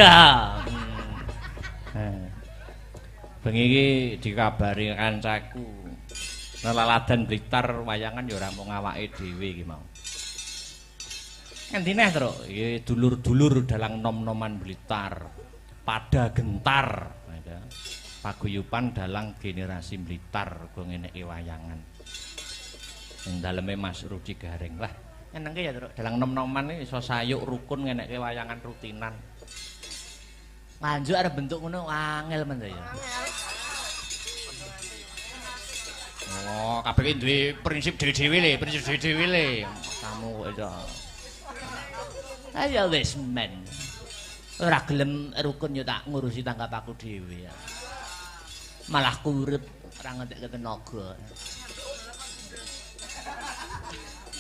Iya. Bengi iki dikabari kancaku. Nelaladan Blitar wayangan ya ora mung awake dhewe iki mau. Ngendi neh, Truk? Iki dulur-dulur dalang nom-noman Blitar. Pada gentar. Paguyuban dalang generasi Blitar go ngeneki wayangan. Ing daleme Mas Rudi Garing. Lah, nyenengke ya, Truk. Dalang nom-noman iki iso sayuk rukun ngeneki wayangan rutinan. Nganjuk arep bentuk ngono angel men ya. Oh, kabeh duwe prinsip dhewe-dhewe le, prinsip dhewe-dhewe le. Kamu kok iso. Ayo wis men. Ora gelem rukun yo tak ngurusi tanggap aku dhewe ya. Malah kurep ora ngentek tenaga.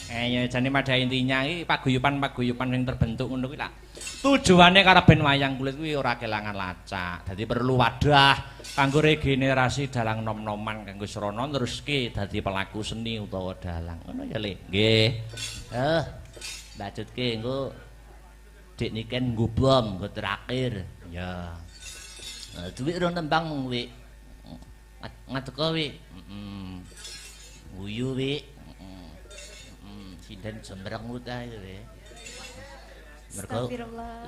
Ya jane pada intinya iki paguyuban-paguyuban sing terbentuk ngono kuwi lah. Tujuane karo ben wayang kulit kuwi ora kelangan lacak. Dadi perlu wadah kanggo regenerasi dalang nom-noman kanggo srana neruske dadi pelaku seni utawa dalang. Ngono ya, Le. Nggih. Bacutke engko dik niken nggo bom, nggo terakhir. Ya. Duit rong tembang mung wi. Ngateko wi. Guyu wi. Sinden jembreng ta iki. Mergo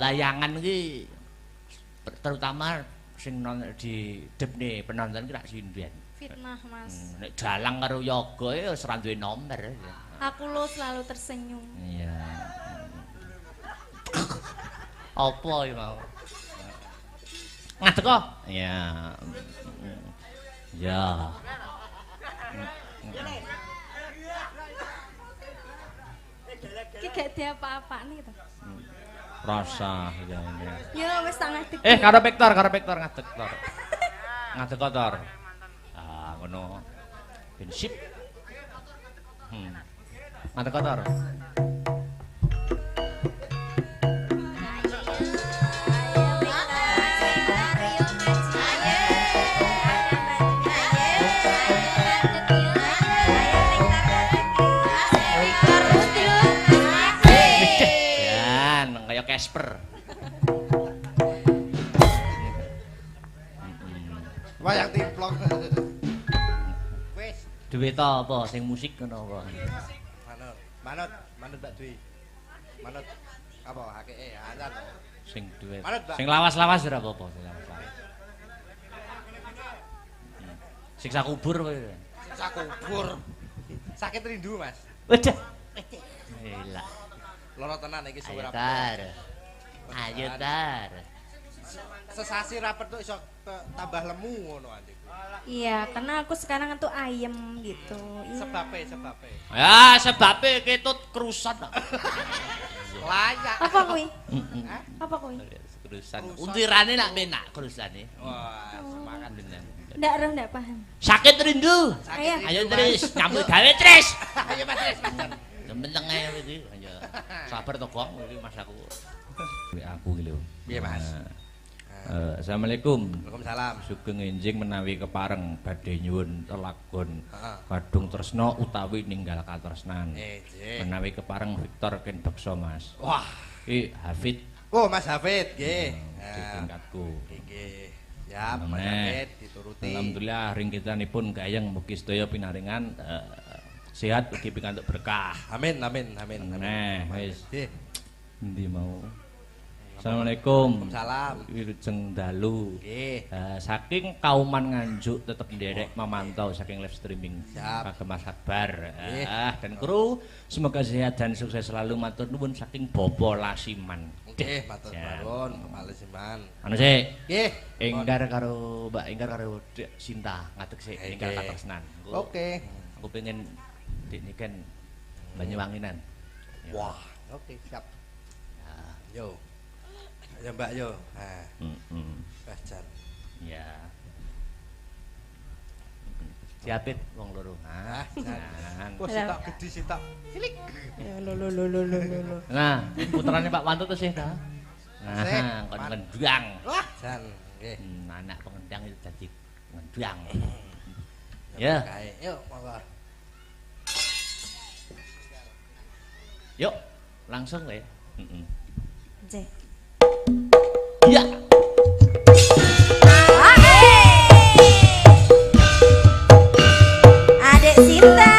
layangan iki terutama sing di depne penonton ki rak sinden. Fitnah, Mas. Nek dalang karo yoga ya wis ora duwe nomor. Aku lo selalu tersenyum. Iya. Apa iki mau? Ngadeg kok? Iya. Ya. Iki gak diapa-apani to. Rasa ya ini. Ya wis tak ngadeg. Karo Vektor ngadeg Tor. Ngadeg kok Tor. Ah, ngono. Prinsip. Ngadeg kok Tor. Casper. Wayang timplong. Wis. Duwe ta apa sing musik ngono apa? Manut Mbak Dwi. Manut apa hakike azan. Sing duwe. Manut, Mbak. Sing lawas-lawas ora apa-apa, sing lawas-lawas. Siksa kubur kowe. Siksa kubur. Sakit rindu, Mas. Waduh. Elah. Loro tenan iki suwe rapet. Ayo tar. Sesasi rapet tuh iso tambah lemu ngono adik. Iya, karena aku sekarang tuh ayem gitu. Iya. Sebabe. Ya, sebabe ketut kerusan. Layak. Apa kuwi? Apa kuwi? Kerusan. Untirane nak penak kerusane. Wah, semangat bener. Ndak paham. Sakit rindu. Ayo Tris, nyambut gawe Tris. Ayo Mas Tris, Mas. Temen-temen iki. Ayo. Sabar to, Gong, iki Mas aku. Aku iki lho. Piye, Mas? Assalamualaikum. Waalaikumsalam. Sugeng enjing menawi kepareng badhe nyuwun lelagon kadung tresna utawi ninggal katresnan. Menawi kepareng Victor Ken Beksa, Mas. Wah, iki Hafid. Oh, Mas Hafid, nggih. Tingkatku. Nggih. Ya, Mas Hafid dituruti. Alhamdulillah ring kitanipun gayeng mugi sedaya pinaringan sehat ugi pikantuk berkah. Amin. Nah, wis. Endi mau? Assalamualaikum. Waalaikumsalam. Wilujeng dalu. Nggih. Saking kauman Nganjuk tetep nderek memantau saking live streaming kagem Mas Akbar. Dan kru semoga sehat dan sukses selalu matur nuwun saking Bopo Lasiman. Nggih, matur nuwun Lasiman. Anu sik. Nggih. Enggar karo Mbak Enggar karo Dek Sinta ngadeg sik ninggal katresnan. Oke. Aku pengen Dik niken Banyuwanginan. Wah, oke, siap. Yo. Ya Mbak yo. Nah. Bajan. Ya. Siapit wong loro. Jangan. Kok sitok gedhi sitok. Cilik. Lho. Nah, putrane Pak Wantut to sih ta. Nah, kon ngendang. Wah, jan nggih. Anak pengendang itu dadi ngendang. Ya. Yuk, monggo. Yuk, langsung ya. Nggih. Ya. Adek Sinta,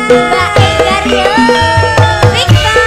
Mbak Enggaryo, Victor.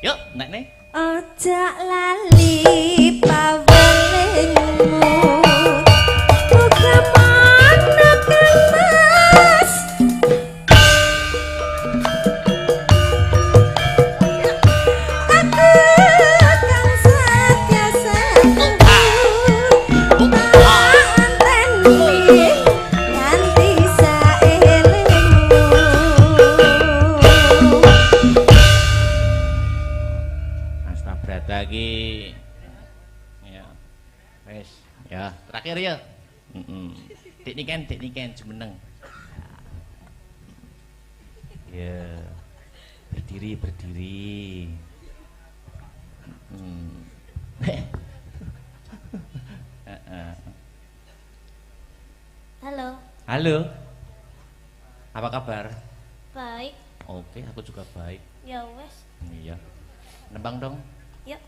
Yuk, nek nih. Ojak lali pawelingmu, buka mana kemas. Aku kan setia satu, tak anteni nganti saelingmu. Astabrata iki. Ya. Wes, ya, terakhir ya. Heeh. Dik niken jumeneng. Ya. Berdiri. Halo, Halo. Apa kabar? baik. Oke, aku juga baik. Ya wes, Iya. Nembang dong. yuk.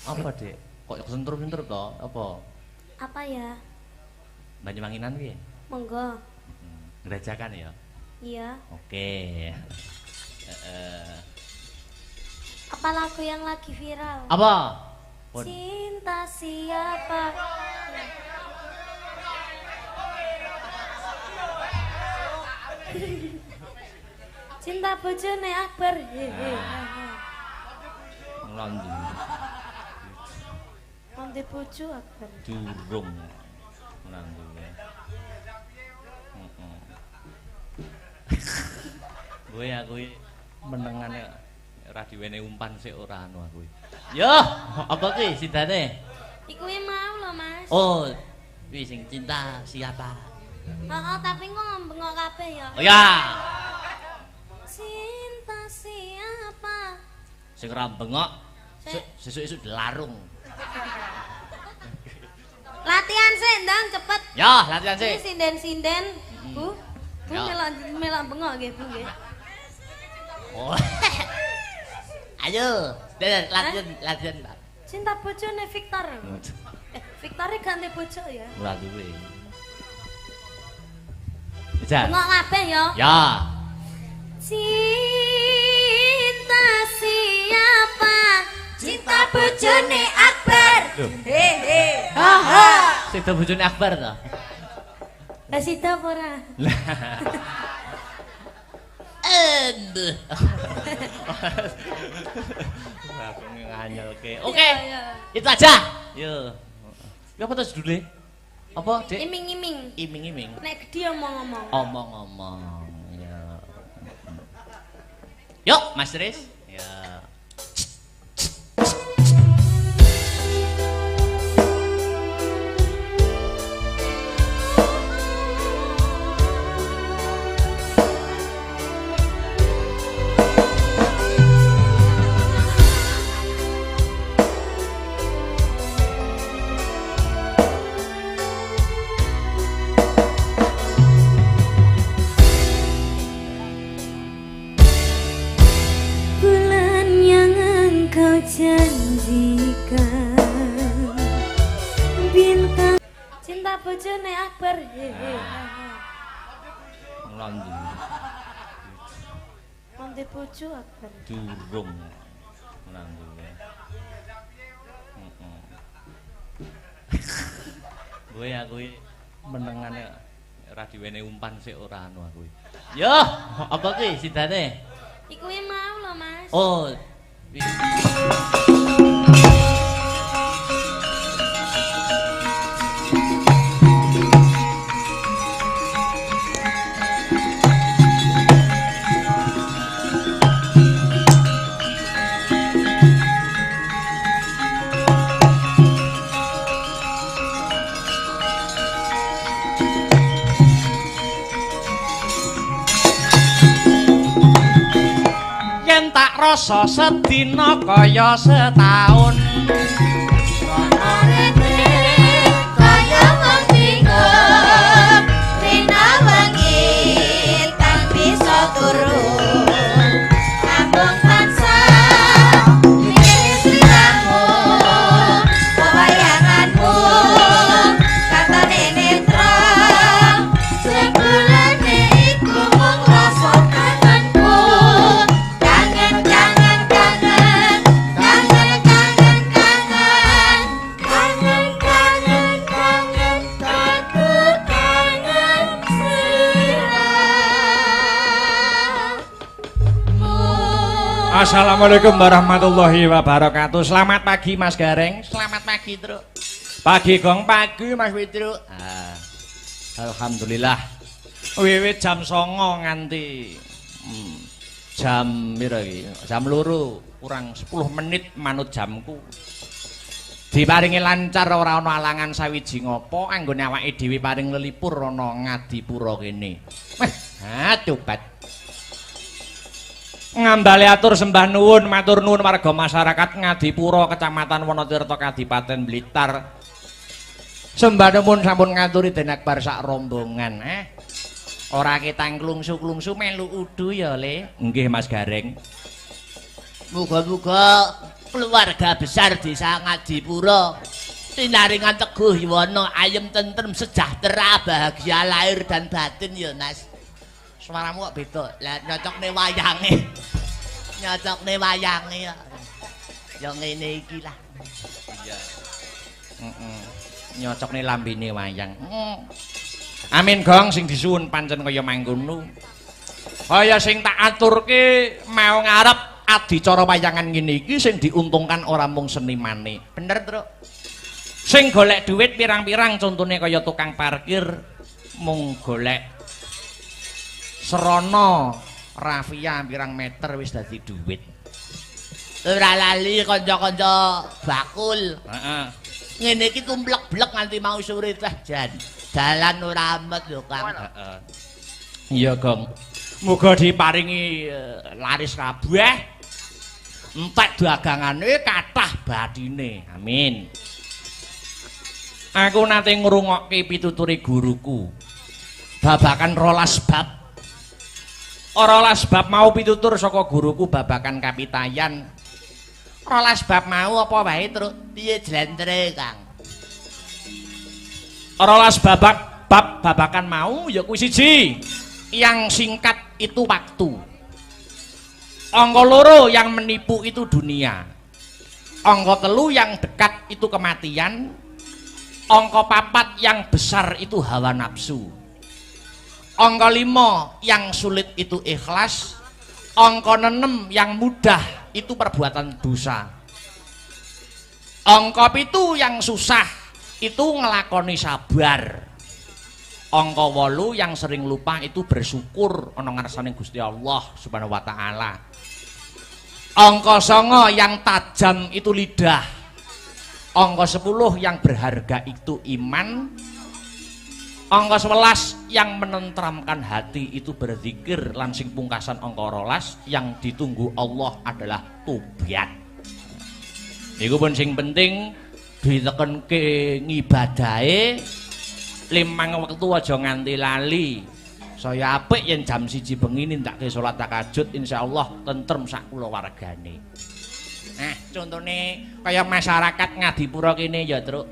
Apa, Dek? Kok sentuh-sentuh toh? Apa? Apa ya? Banyuwanginan piye? Monggo. Ngerajakan ya? Iya. Oke. Apa lagu yang lagi viral? Apa? Pun. Cinta siapa? Cinta bojone Akbar. Ngelondi. Nanti bojo Akbar. Durung. Ngelondi. Gue aku menengane ora diwene umpan sik ora anu aku. Yo, apa ki sidane? Iku mau lho, Mas. Oh, wis sing cinta siapa? Heeh, tapi kok ngembengok kabeh ya. Oh ya. Cinta siapa? Sing ora bengok sesuk-esuk dilarung. Latihan sih, ndang cepet. Ya, latihan Ini sih. sinden-sinden, Bu. Bu Ya. melok bengok nggih, Bu nggih. Oh. Ayo, latihan, Pak. Cinta bojone Victor. Victor ganti bojo ya. Ora duwe. Bisa. Bengok kabeh ya. Ya. Cinta siapa? Cinta bojone Akbar. Loh. Hehe. Ha ha. Sida bojone Akbar to. Lah sida apa ora? Aduh. Aku nganyelke. Oke. Iya, iya. Itu aja. Yo. Ya apa terus dulu? Apa, Dek? Iming-iming. Iming-iming. Nek gede omong-omong. Omong-omong. Ya. Yuk, Mas Riz. Ya. Bulannya lah bojone Akbar. Landi. Nanti bojo Akbar. Durung. Landi. Gue aku menengane ora diwene umpan sik ora anu aku. Yo, apa ki sidane? Iku mau lho, Mas. Oh. Tak rasa sedina kaya setahun Ana rene kaya wong bingung rina wengi tan bisa turu ambung tansah mikir sliramu pewayanganmu katane netra sebulane iku mung rasa kangenku Assalamualaikum warahmatullahi wabarakatuh. Selamat pagi Mas Gareng. Selamat pagi Truk. Pagi gong pagi Mas Widru. Alhamdulillah. Wiwit jam 09.00 nganti jam piro iki? Jam 2 kurang 10 menit manut jamku. Diparingi lancar ora ana alangan sawiji ngopo anggone awake dhewe paring lelipur ana Ngadipura kene. Cobat. Ngambale atur sembah nuwun matur nuwun warga masyarakat Ngadipura Kecamatan Wonotirta Kadipaten Blitar. Sembah nuwun sampun ngaturi Den Akbar sak rombongan. Ora ketang klungsu-klungsu melu udu ya, Le. Nggih Mas Gareng. Muga-muga keluarga besar desa Ngadipura tinaringan teguh yuwana ayem tentrem sejahtera bahagia lahir dan batin ya Mas. Suaramu kok beda. Lah nyocokne wayange. Nyocokne wayange ya. Ya ngene iki lah. Iya. Nyocokne lambene wayang. Amin gong sing disuwun pancen kaya mangkono. Kaya sing tak aturke mau ngarep adicara wayangan ngene iki sing diuntungkan ora mung senimane. Bener, Truk. Sing golek duit pirang-pirang contone kaya tukang parkir mung golek Serono rafia pirang meter wis dadi duit. Ora lali kanca-kanca bakul. Heeh. Ngene iki tumplek-blek nganti mau sore teh jan. Dalan ora amet lho, Kang. Heeh. Iya, Gong. Muga diparingi laris kabeh. Entek dagangane kathah bathine. Amin. Aku nate ngrungokke pituturi guruku. Babakan 12 bab. Ora sebab mau pitutur saka guruku babakan kapitayan. 12 bab mau apa wae, Truk? Piye jlentre, Kang? 12 babakan mau ya kuwi siji. Yang singkat itu waktu. Angka 2 yang menipu itu dunia. Angka 3 yang dekat itu kematian. Angka 4 yang besar itu hawa nafsu. Angka 5 yang sulit itu ikhlas. Angka 6 yang mudah itu perbuatan dosa. Angka 7 yang susah itu ngelakoni sabar. Angka 8 yang sering lupa itu bersyukur ana ngarsane Gusti Allah Subhanahu wa taala. Angka 9 yang tajam itu lidah. Angka 10 yang berharga itu iman. Angka 11 yang menenteramkan hati itu berzikir. Lan sing pungkasan angka 12 yang ditunggu Allah adalah tobat. Niku pun sing penting ditekenke ngibadahe 5 wektu aja nganti lali. Saya apik yen jam 1 bengi nindakke salat tahajud insyaallah tentrem sak kulawargane. Nah, contone kaya masyarakat Ngadipura kene ya, Truk.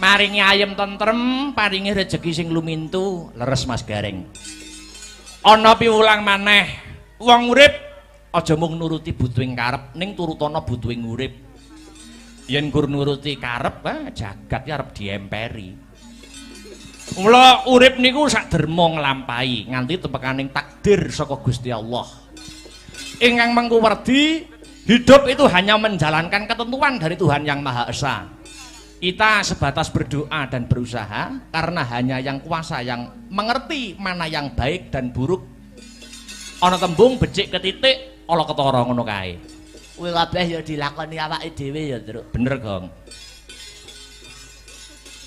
Maringi ayem tentrem, paringi rejeki sing lumintu, leres Mas Gareng. Ana piwulang maneh, wong urip aja mung nuruti butuhing karep, ning turutana butuhing urip. Yen gur nuruti karep, jagat ya arep diemperi. Mula urip niku sak derma nglampahi nganti tepekaning takdir saka Gusti Allah. Ingkang mengkuwerdi, hidup itu hanya menjalankan ketentuan dari Tuhan Yang Maha Esa. Kita sebatas berdoa dan berusaha karena hanya yang kuasa yang mengerti mana yang baik dan buruk. Ana tembung becik ketitik, ala ketara ngono kae. Kuwi kabeh ya dilakoni awake dhewe ya, Truk. Bener, Gong.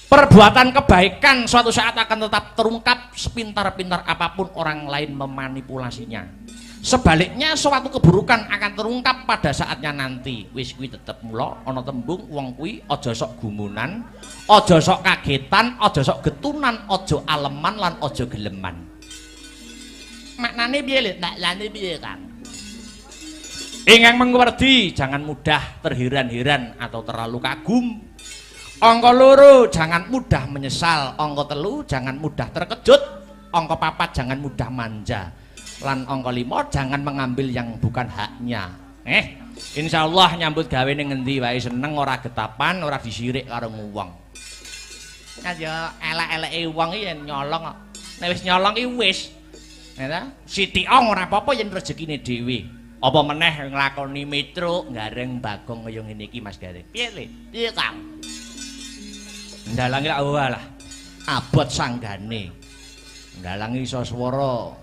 Perbuatan kebaikan suatu saat akan tetap terungkap sepintar-pintar apapun orang lain memanipulasinya. Sebaliknya suatu keburukan akan terungkap pada saatnya nanti. Wis kuwi tetep mula ana tembung wong kuwi aja sok gumunan, aja sok kagetan, aja sok getunan, aja aleman lan aja geleman. Maknane piye, Lek? Maknane piye, Kang? Ingkang mengkuwerdi jangan mudah terheran-heran atau terlalu kagum. Angka 2 jangan mudah menyesal, angka 3 jangan mudah terkejut, angka 4 jangan mudah manja. Lan angka 5 jangan mengambil yang bukan haknya. Insyaallah nyambut gawe ning ngendi wae seneng, ora getapan, ora disirik karo wong. Kan ya elek-eleke wong iki yen nyolong kok. Nek wis nyolong iki wis. Ya ta? Sitiong ora apa-apa yen rezekine dhewe. Apa meneh nglakoni metro gareng bagong kaya ngene iki Mas Gareng. Piye, Le? Piye, Kang? Ndalangi lak walah. Abot sanggane. Ndalangi iso swara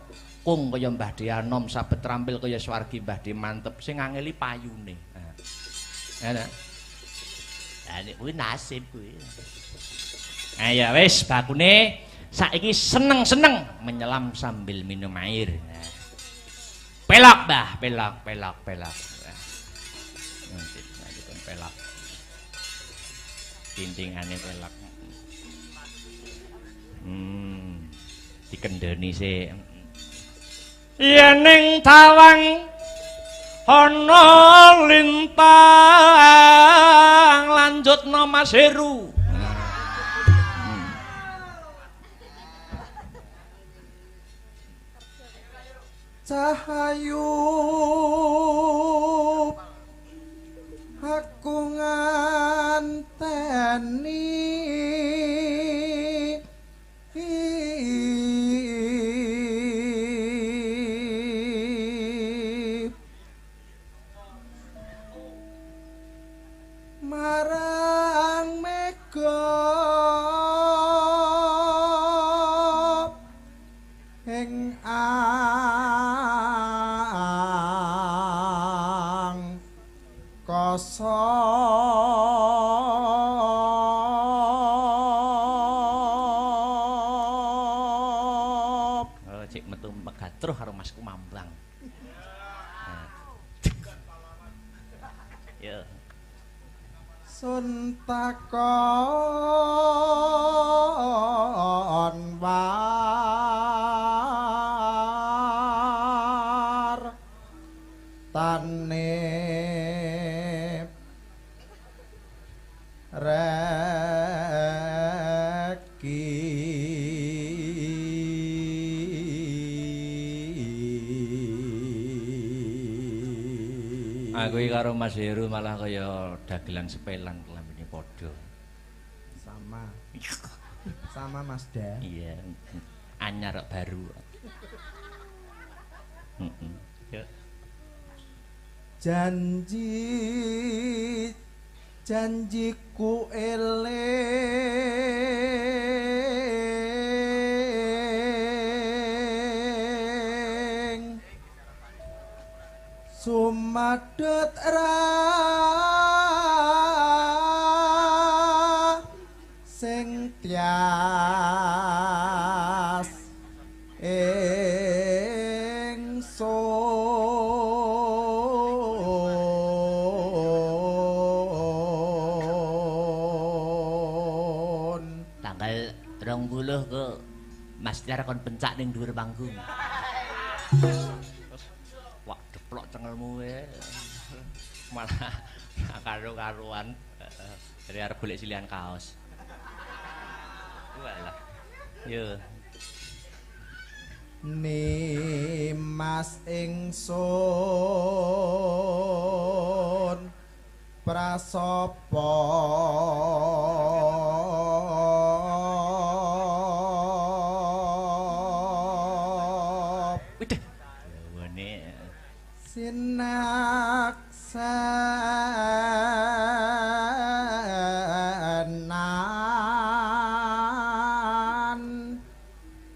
kung kaya Mbah Dianom, sabet trampil kaya swargi Mbah De mantep, sing ngangeli payune. Ya ta? Lah nek kuwi nasib kuwi. Ya wis bakune saiki seneng-seneng menyelam sambil minum air. Pelak, Mbah, pelak. Pelak. Tintingane pelak. Dikendheni sik. Yen ning tawang ana lintang lanjutna Mas Heru. Cahayu aku nganteni marang mega ing kosop. Cek metu megatruh karo Mas Kumambang. Ya. Sun takon war tane reki aku karo Mas Heru malah kaya dagelan sepelan kelambine padha. Sama Mas Da. Iya, anyar baru. Ya. Janjiku eling sumadut sing tias ingsun Tanggal 20 ke Mas Tiar kon pencak ning dhuwur panggung. Wah, deplok cengelmu wae. Malah karo-karuan. Dari arep golek silihan kaos. Walah. Yo. Nimas ingsun prasapa Widih. Wene sinaksanan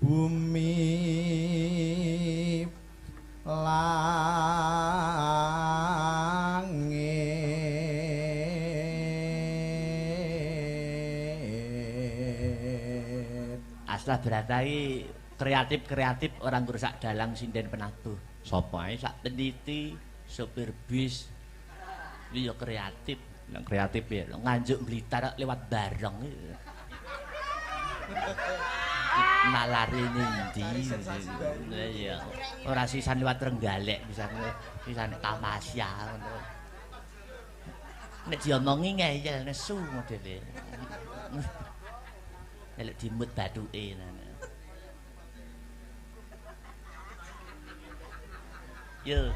bumi langit. Aslah beratai kreatif orang ngrusak dalang sinden penabuh. Sapa ae Sak peniti sopir bis iki ya kreatif. yang kreatif ya. Nganjuk Blitar lewat bareng iki. Nalari ndi? Iya. Ora sisan liwat Trenggalek sisan Tamasya ngono. Nek diomongi ngeyel nesu modele. Nek dimut bathuke. Yo.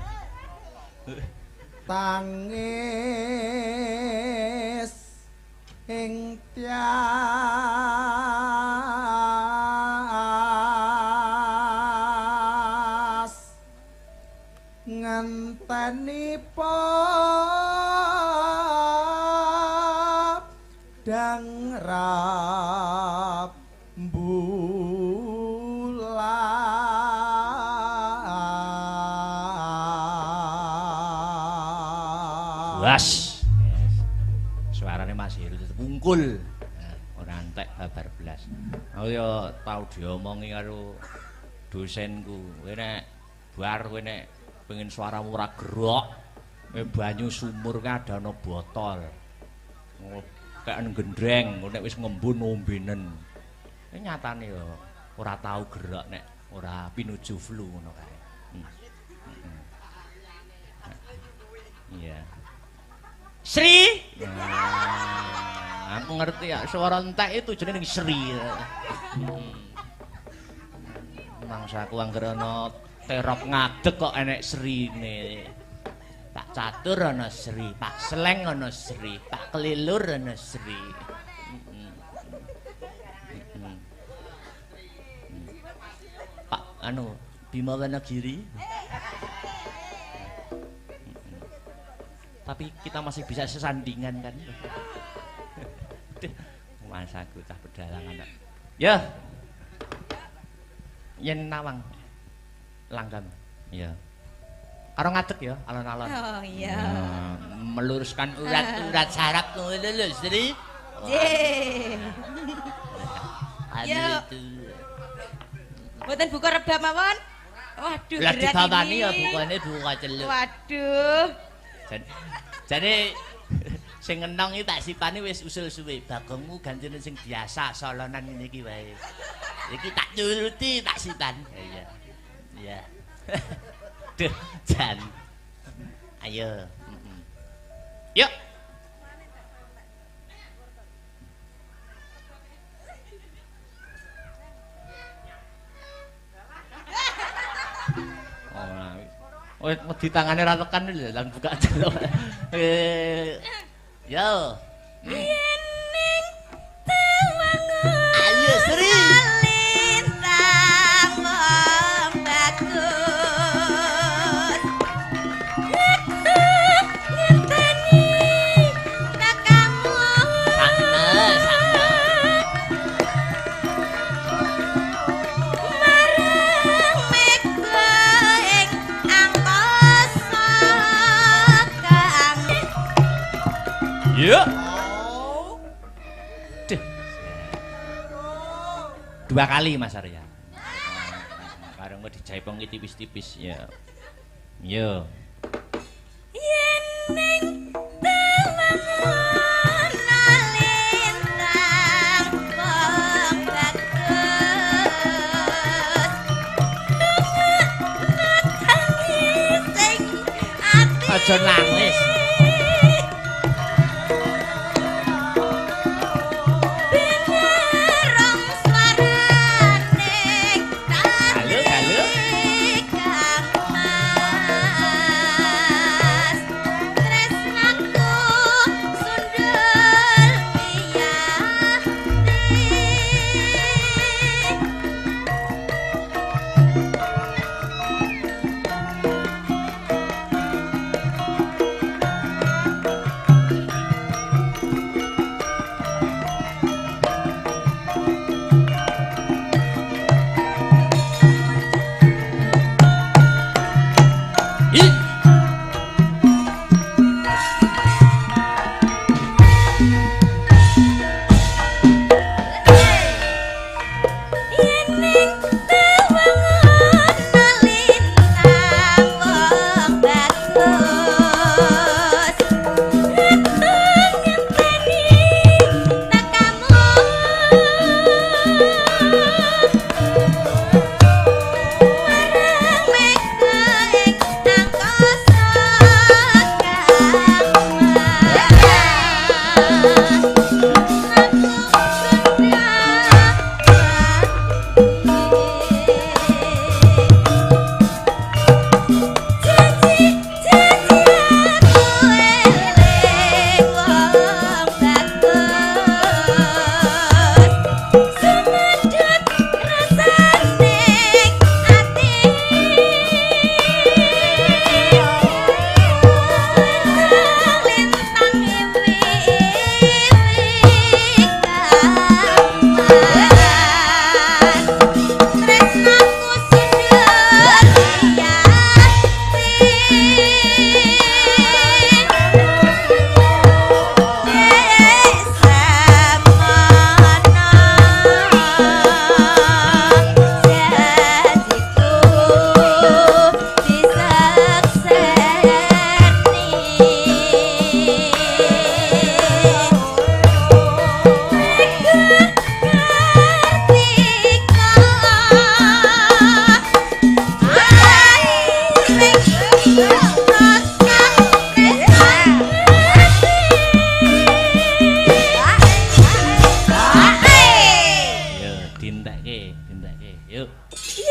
Tangis ing tias ngenteni dang Was. Suarane Mas Heru wungkul. Ora entek babar blas. Aku ya tau diomongi karo dosenku. Kowe nek bar kowe nek pengen suaramu ora gerok, kowe banyu sumur ka ada ana botol. Kayak gendreng, nek wis ngembun ombenen. Nyatane ya ora tau gerak nek ora pinuju flu ngono kae. Iya. Sri. Aku ngerti ya, suara entek itu jenenge Sri. Mangsaku anggere ana terop ngadeg kok enek Srine. Pak Catur ana Sri, Pak Sleng ana Sri, Pak Kelilur ana Sri. Pak anu Bima Wanagiri. Tapi kita masih bisa sesandingan kan. Masaku cah pedalangan. Ya. Yen nawang langgam. Ya. Karo ngadeg ya alon-alon. Oh iya. Meluruskan urat-urat saraf ngono lho, Sri. Nggih. Ya. Mboten buka rebab mawon. Waduh, lah berat ditawani ini. ya bukane buka celuk. Waduh. Jane sing enong iki tak sipane wis usul suwe. Bagongmu ganjene sing biasa solonan ngene iki wae. Iki tak nuruti tak sipan. Iya. Iya. Duh, Jan. Ayo. Yuk. Oh, di tangane ra tekan lho, lan buka delok. Yo. Yening tawangun. Ayo Sri. Lintang bagus. Ngenteni kakangmu. Sakno. Marang mega ing angkasa kang. Yuk. Dua kali Mas Arya. Bareng kok dijaipong tipis-tipis ya. Yo. Yening tawangun lintang bagus. Nangis sing ati. Aja nangis. Binerong dientekke. Yuk. Iya